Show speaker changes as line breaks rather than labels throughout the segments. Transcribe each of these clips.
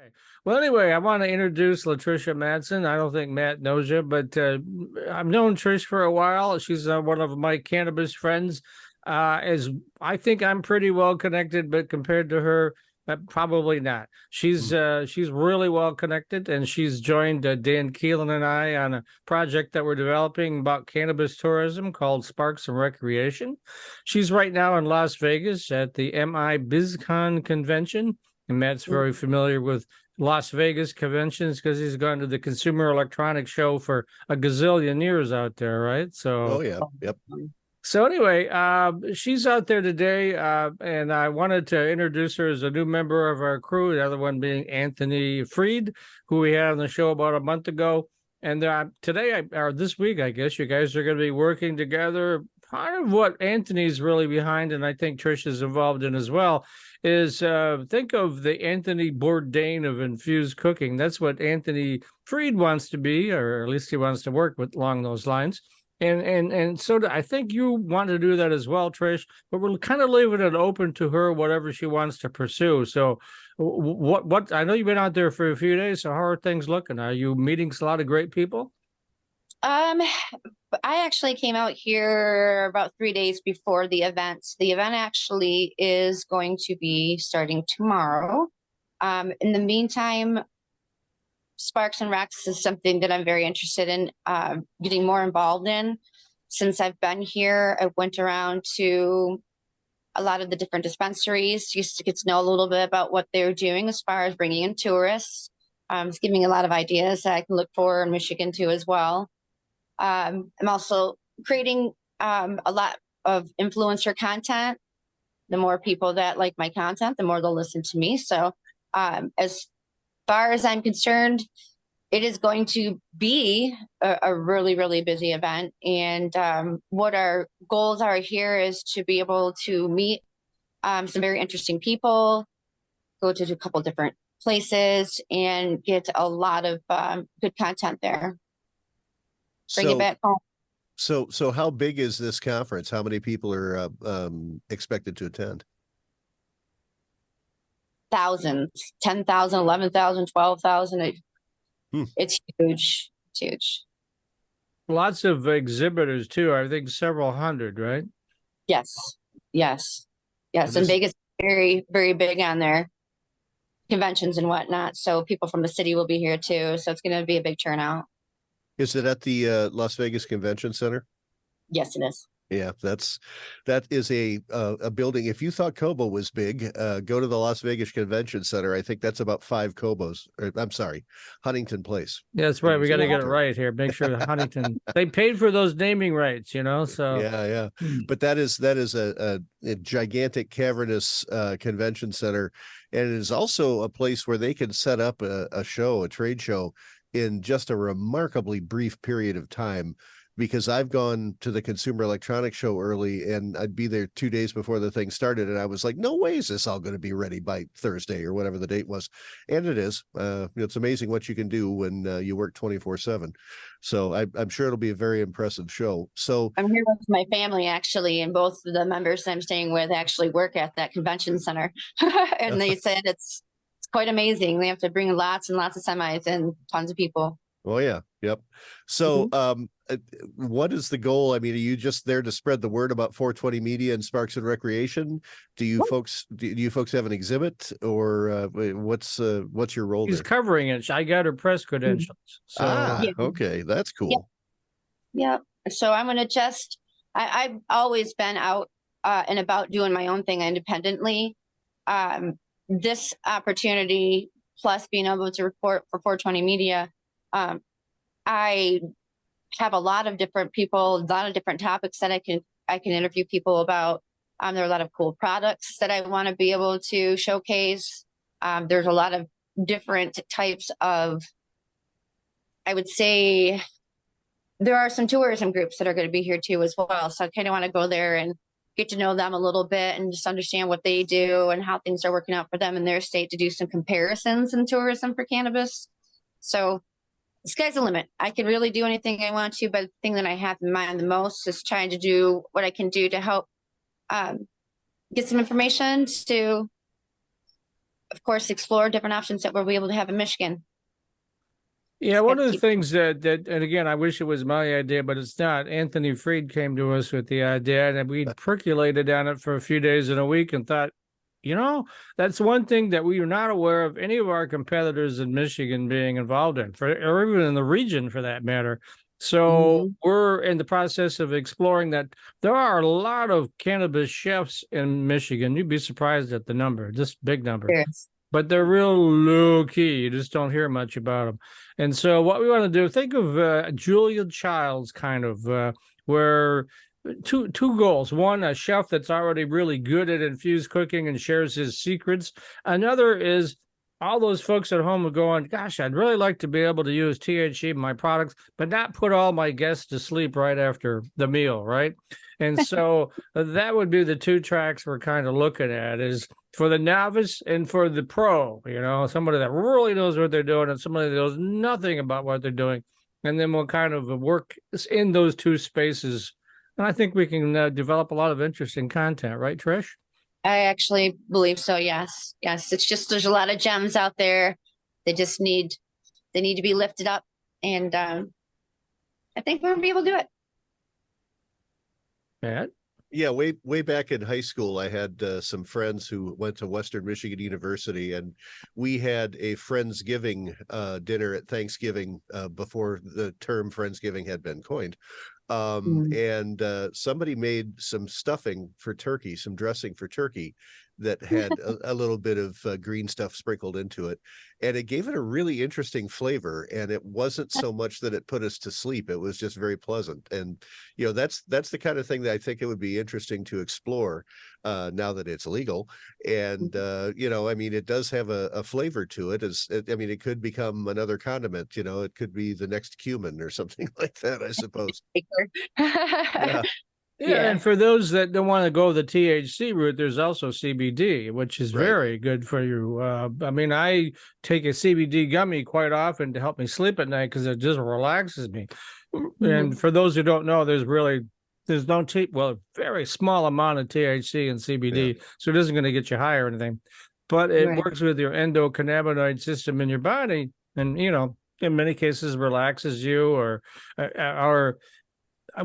Okay. Well, anyway, I want to introduce Latrisha Matson. I don't think Matt knows you, but I've known Trish for a while. She's one of my cannabis friends. As I think I'm pretty well connected, but compared to her, probably not. She's really well connected, and she's joined Dan Keelan and I on a project that we're developing about cannabis tourism called Sparx and Recreation. She's right now in Las Vegas at the MIBizCon convention. And Matt's very familiar with Las Vegas conventions because he's gone to the Consumer Electronics Show for a gazillion years out there, right?
Oh yeah, yep.
So anyway, she's out there today, and I wanted to introduce her as a new member of our crew. The other one being Anthony Freed, who we had on the show about a month ago. And today, or this week, I guess, you guys are going to be working together. Part of what Anthony's really behind, and I think Trish is involved in as well, is think of the Anthony Bourdain of infused cooking. That's what Anthony Freed wants to be, or at least he wants to work with along those lines. And so I think you want to do that as well, Trish, but we're kind of leaving it open to her, whatever she wants to pursue. So what I know you've been out there for a few days, so how are things looking? Are you meeting a lot of great people?
I actually came out here about 3 days before the event. The event actually is going to be starting tomorrow. In the meantime, Sparx and Rex is something that I'm very interested in getting more involved in. Since I've been here, I went around to a lot of the different dispensaries, just to get to know a little bit about what they're doing as far as bringing in tourists. It's giving me a lot of ideas that I can look for in Michigan too as well. I'm also creating a lot of influencer content. The more people that like my content, the more they'll listen to me. So as far as I'm concerned, it is going to be a really, really busy event. And what our goals are here is to be able to meet some very interesting people, go to a couple different places, and get a lot of good content there. Bring it back home.
So how big is this conference? How many people are expected to attend?
Thousands, 10,000, 11,000, 12,000. It's huge. It's huge.
Lots of exhibitors too. I think several hundred, right?
Yes. And Vegas is very, very big on their conventions and whatnot. So people from the city will be here too. So it's going to be a big turnout.
Is it at the Las Vegas Convention Center?
Yes, it is.
Yeah, that is a building. If you thought Cobo was big, go to the Las Vegas Convention Center. I think that's about 5 Cobos. I'm sorry, Huntington Place.
Yeah, that's right. We got to get it right here. Make sure that Huntington they paid for those naming rights, you know. So
yeah. But that is a gigantic cavernous convention center, and it is also a place where they can set up a trade show in just a remarkably brief period of time. Because I've gone to the Consumer Electronics Show early, and I'd be there 2 days before the thing started, and I was like, no way is this all going to be ready by Thursday or whatever the date was. And it is. It's amazing what you can do when you work 24/7. So I'm sure it'll be a very impressive show. So
I'm here with my family, actually, and both of the members I'm staying with actually work at that convention center. And they said it's quite amazing. They have to bring lots and lots of semis and tons of people.
Oh yeah. Yep. So what is the goal? I mean, are you just there to spread the word about 420 Media and Sparx and Recreation? Do you folks have an exhibit, or what's your role
She's
there?
covering it. I got her press credentials. So
okay, that's cool.
Yeah. So I'm gonna I've always been out and about doing my own thing independently. This opportunity, plus being able to report for 420 Media, I have a lot of different people, a lot of different topics that I can interview people about. There are a lot of cool products that I want to be able to showcase. There's a lot of different types of, I would say, there are some tourism groups that are going to be here too as well. So I kind of want to go there and get to know them a little bit and just understand what they do and how things are working out for them in their state, to do some comparisons in tourism for cannabis. So the sky's the limit. I can really do anything I want to, but the thing that I have in mind the most is trying to do what I can do to help get some information to of course, explore different options that we'll be able to have in Michigan.
Yeah, one of the things that and again, I wish it was my idea, but it's not. Anthony Freed came to us with the idea, and we percolated on it for a few days in a week and thought, that's one thing that we are not aware of any of our competitors in Michigan being involved in, or even in the region for that matter. So we're in the process of exploring that. There are a lot of cannabis chefs in Michigan. You'd be surprised at the number, just big number.
Yes.
But they're real low key. You just don't hear much about them. And so what we want to do, think of Julia Childs kind of, where two goals. One, a chef that's already really good at infused cooking and shares his secrets. Another is all those folks at home are going, gosh, I'd really like to be able to use THC in my products, but not put all my guests to sleep right after the meal, right? And so that would be the two tracks we're kind of looking at, is for the novice and for the pro, somebody that really knows what they're doing and somebody that knows nothing about what they're doing. And then we'll kind of work in those two spaces. And I think we can develop a lot of interesting content, right, Trish?
I actually believe so. Yes. It's just, there's a lot of gems out there. They need to be lifted up. And I think we're going to be able to do it.
Matt?
Yeah, way back in high school, I had some friends who went to Western Michigan University, and we had a Friendsgiving dinner at Thanksgiving before the term Friendsgiving had been coined. And somebody made some stuffing for turkey, some dressing for turkey that had a little bit of green stuff sprinkled into it, and it gave it a really interesting flavor. And it wasn't so much that it put us to sleep, it was just very pleasant. And that's the kind of thing that I think it would be interesting to explore now that it's legal. And I mean, it does have a flavor to it. It could become another condiment. It could be the next cumin or something like that, I suppose.
Yeah, and for those that don't want to go the THC route, there's also CBD, which is very good for you. I take a CBD gummy quite often to help me sleep at night because it just relaxes me. And for those who don't know, there's no very small amount of THC in CBD, so it isn't going to get you high or anything, but it works with your endocannabinoid system in your body, and in many cases relaxes you, or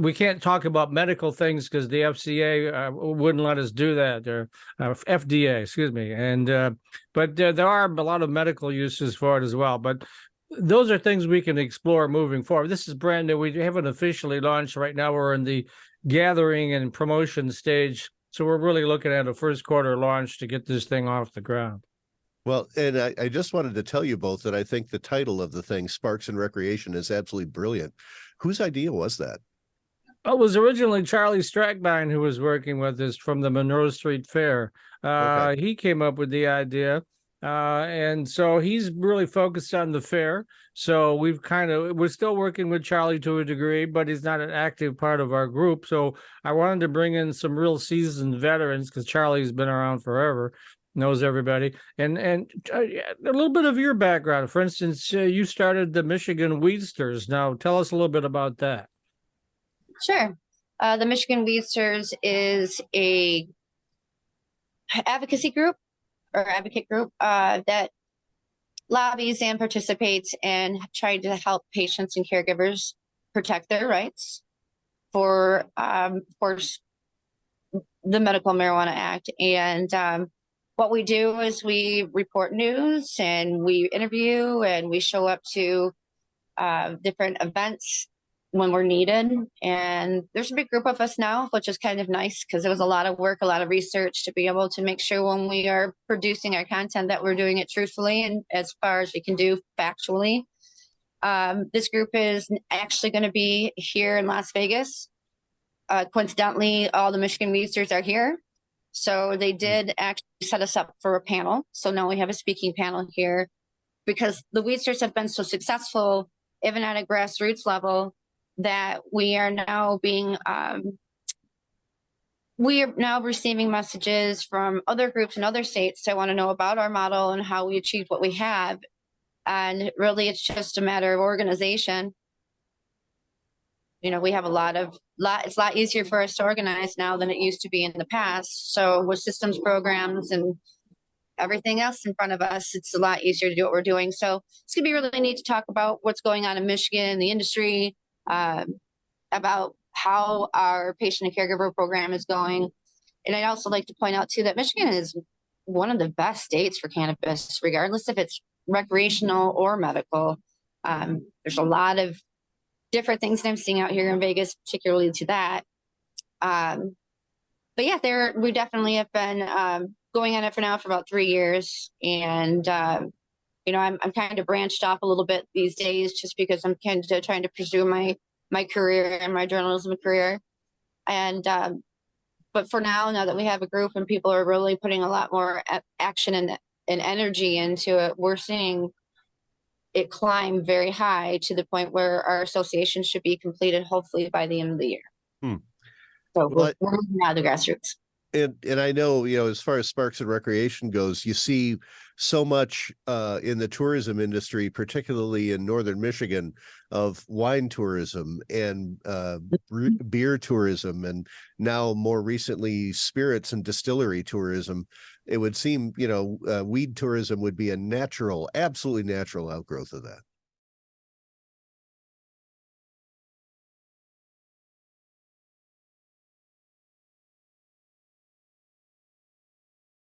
we can't talk about medical things because the FCA wouldn't let us do that, or FDA, excuse me. And but there are a lot of medical uses for it as well. But those are things we can explore moving forward. This is brand new. We haven't officially launched right now. We're in the gathering and promotion stage, so we're really looking at a first quarter launch to get this thing off the ground.
Well, and I just wanted to tell you both that I think the title of the thing, Sparx and Recreation, is absolutely brilliant. Whose idea was that?
It was originally Charlie Strackbine who was working with us from the Monroe Street Fair. He came up with the idea, and so he's really focused on the fair. So we're still working with Charlie to a degree, but he's not an active part of our group. So I wanted to bring in some real seasoned veterans because Charlie's been around forever, knows everybody. And a little bit of your background. For instance, you started the Michigan Weedsters. Now tell us a little bit about that.
Sure. The Michigan Weedsters is a advocacy group or advocate group that lobbies and participates and try to help patients and caregivers protect their rights for, of course, the Medical Marijuana Act. And what we do is we report news and we interview and we show up to different events when we're needed. And there's a big group of us now, which is kind of nice because it was a lot of work, a lot of research to be able to make sure when we are producing our content that we're doing it truthfully and as far as we can do factually. This group is actually going to be here in Las Vegas. Coincidentally, all the Michigan Weedsters are here. So they did actually set us up for a panel. So now we have a speaking panel here because the Weedsters have been so successful, even at a grassroots level, that we are now receiving messages from other groups in other states that want to know about our model and how we achieved what we have. And really, it's just a matter of organization. We have it's a lot easier for us to organize now than it used to be in the past. So with systems programs and everything else in front of us, it's a lot easier to do what we're doing. So it's going to be really neat to talk about what's going on in Michigan, the industry, about how our patient and caregiver program is going. And I'd also like to point out too that Michigan is one of the best states for cannabis, regardless if it's recreational or medical. There's a lot of different things that I'm seeing out here in Vegas, particularly to that. But yeah, we definitely have been going on it for about 3 years, and you know, I'm kind of branched off a little bit these days, just because I'm kind of trying to pursue my career and my journalism career. And but for now that we have a group and people are really putting a lot more action and energy into it, we're seeing it climb very high to the point where our association should be completed hopefully by the end of the year. So
Well,
we're moving out of the grassroots.
And I know, you know, as far as Sparx and Recreation goes, you see so much in the tourism industry, particularly in northern Michigan, of wine tourism and beer tourism, and now more recently spirits and distillery tourism. It would seem, you know, weed tourism would be a natural, absolutely natural outgrowth of that.